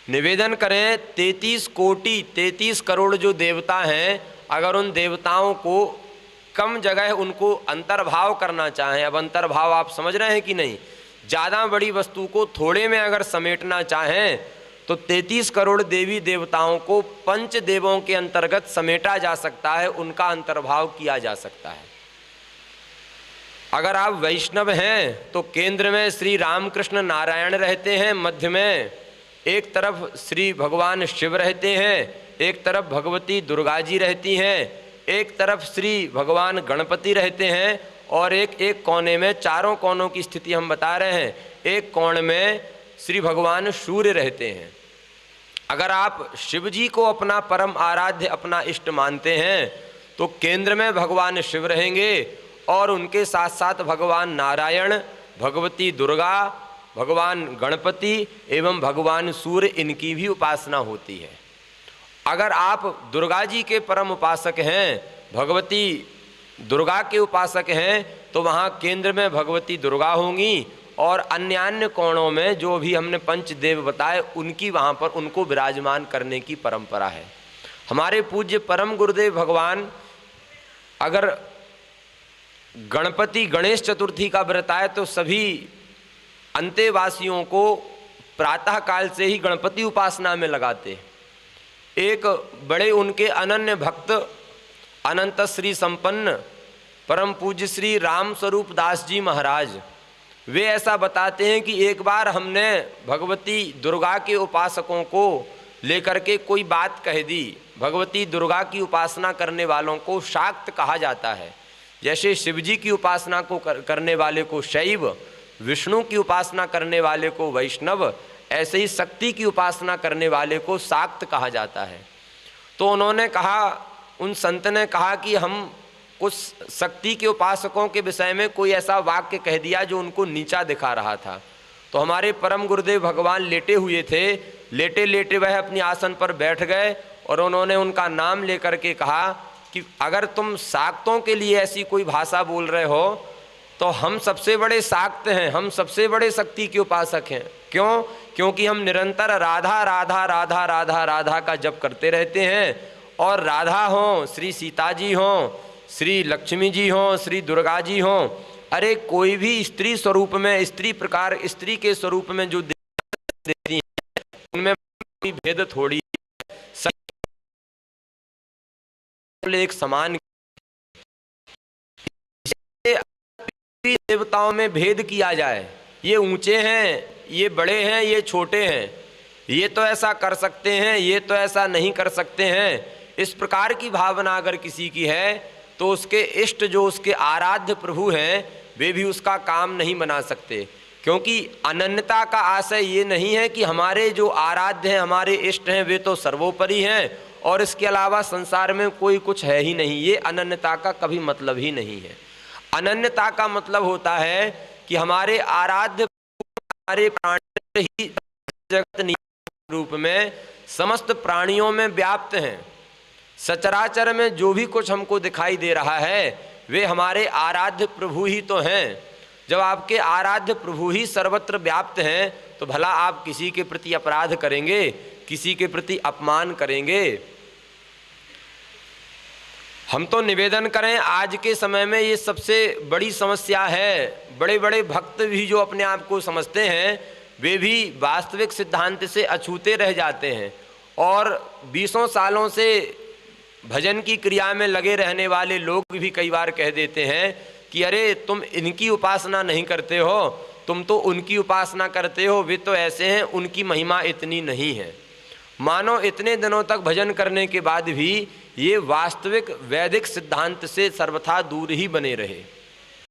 निवेदन करें 33 कोटि 33 करोड़ जो देवता हैं, अगर उन देवताओं को कम जगह उनको अंतर्भाव करना चाहें, अब अंतर्भाव आप समझ रहे हैं कि नहीं, ज़्यादा बड़ी वस्तु को थोड़े में अगर समेटना चाहें तो 33 करोड़ देवी देवताओं को पंच देवों के अंतर्गत समेटा जा सकता है, उनका अंतर्भाव किया जा सकता है। अगर आप वैष्णव हैं तो केंद्र में श्री रामकृष्ण नारायण रहते हैं, मध्य में एक तरफ श्री भगवान शिव रहते हैं, एक तरफ भगवती दुर्गा जी रहती हैं, एक तरफ श्री भगवान गणपति रहते हैं, और एक कोने में, चारों कोनों की स्थिति हम बता रहे हैं, एक कोण में श्री भगवान सूर्य रहते हैं। अगर आप शिव जी को अपना परम आराध्य, अपना इष्ट मानते हैं तो केंद्र में भगवान शिव रहेंगे और उनके साथ साथ भगवान नारायण, भगवती दुर्गा, भगवान गणपति एवं भगवान सूर्य, इनकी भी उपासना होती है। अगर आप दुर्गा जी के परम उपासक हैं, भगवती दुर्गा के उपासक हैं, तो वहाँ केंद्र में भगवती दुर्गा होंगी और अन्य कोणों में जो भी हमने पंचदेव बताए उनकी वहाँ पर उनको विराजमान करने की परंपरा है। हमारे पूज्य परम गुरुदेव भगवान अगर गणपति गणेश चतुर्थी का व्रत आए तो सभी अंतेवासियों को प्रातः काल से ही गणपति उपासना में लगाते। एक बड़े उनके अनन्य भक्त अनंत श्री संपन्न परम पूज्य श्री राम स्वरूप दास जी महाराज, वे ऐसा बताते हैं कि एक बार हमने भगवती दुर्गा के उपासकों को लेकर के कोई बात कह दी। भगवती दुर्गा की उपासना करने वालों को शाक्त कहा जाता है, जैसे शिव जी की उपासना को करने वाले को शैव, विष्णु की उपासना करने वाले को वैष्णव, ऐसे ही शक्ति की उपासना करने वाले को शाक्त कहा जाता है। तो उन्होंने कहा, उन संत ने कहा कि हम कुछ शक्ति के उपासकों के विषय में कोई ऐसा वाक्य कह दिया जो उनको नीचा दिखा रहा था। तो हमारे परम गुरुदेव भगवान लेटे हुए थे, लेटे लेटे वह अपनी आसन पर बैठ गए और उन्होंने उनका नाम लेकर के कहा कि अगर तुम शाक्तों के लिए ऐसी कोई भाषा बोल रहे हो तो हम सबसे बड़े शाक्त हैं, हम सबसे बड़े शक्ति के उपासक हैं। क्यों? क्योंकि हम निरंतर राधा राधा राधा राधा राधा का जप करते रहते हैं, और राधा हों, श्री सीता जी हों, श्री लक्ष्मी जी हों, श्री दुर्गा जी हों, अरे कोई भी स्त्री स्वरूप में, स्त्री प्रकार स्त्री के स्वरूप में जो देती हैं उनमें कोई भेद थोड़ी एक समान। देवताओं में भेद किया जाए, ये ऊंचे हैं, ये बड़े हैं, ये छोटे हैं, ये तो ऐसा कर सकते हैं, ये तो ऐसा नहीं कर सकते हैं, इस प्रकार की भावना अगर किसी की है तो उसके इष्ट जो उसके आराध्य प्रभु हैं वे भी उसका काम नहीं बना सकते। क्योंकि अनन्यता का आशय ये नहीं है कि हमारे जो आराध्य हैं, हमारे इष्ट हैं, वे तो सर्वोपरि हैं और इसके अलावा संसार में कोई कुछ है ही नहीं। ये अनन्यता का कभी मतलब ही नहीं है। अनन्यता का मतलब होता है कि हमारे आराध्य, हमारे प्राणी ही जगत रूप में समस्त प्राणियों में व्याप्त हैं। सचराचर में जो भी कुछ हमको दिखाई दे रहा है वे हमारे आराध्य प्रभु ही तो हैं। जब आपके आराध्य प्रभु ही सर्वत्र व्याप्त हैं तो भला आप किसी के प्रति अपराध करेंगे, किसी के प्रति अपमान करेंगे? हम तो निवेदन करें, आज के समय में ये सबसे बड़ी समस्या है। बड़े बड़े भक्त भी जो अपने आप को समझते हैं वे भी वास्तविक सिद्धांत से अछूते रह जाते हैं, और 20 सालों से भजन की क्रिया में लगे रहने वाले लोग भी कई बार कह देते हैं कि अरे तुम इनकी उपासना नहीं करते हो, तुम तो उनकी उपासना करते हो, वे तो ऐसे हैं, उनकी महिमा इतनी नहीं है। मानो इतने दिनों तक भजन करने के बाद भी ये वास्तविक वैदिक सिद्धांत से सर्वथा दूर ही बने रहे।